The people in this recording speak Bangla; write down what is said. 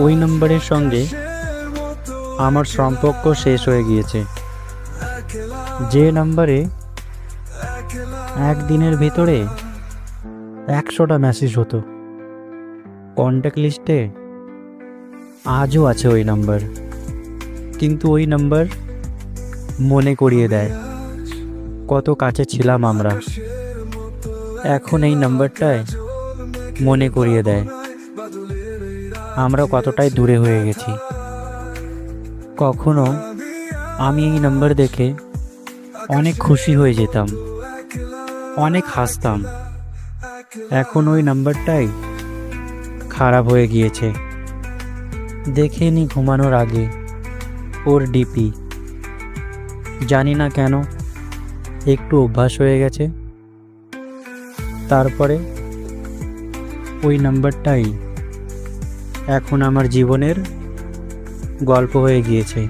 ওই নাম্বারের সঙ্গে আমার সম্পর্ক শেষ হয়ে গিয়েছে। যে নাম্বারে একদিনের ভিতরে 100টা মেসেজ হতো, কন্ট্যাক্ট লিস্টে আজও আছে ওই নাম্বার। কিন্তু ওই নাম্বার মনে করিয়ে দেয় কত কাছে ছিলাম আমরা। এখন এই নাম্বারটায় মনে করিয়ে দেয় আমরা কতটাই দূরে হয়ে গেছি। কখনো আমি এই নাম্বার দেখে অনেক খুশি হয়ে যেতাম, অনেক হাসতাম। এখন ওই নাম্বারটাই খারাপ হয়ে গিয়েছে। দেখে নি ঘুমানোর আগে ওর ডিপি। জানি না কেন, একটু অভ্যাস হয়ে গেছে। তারপরে ওই নাম্বারটাই এখন আমার জীবনের গল্প হয়ে গিয়েছে।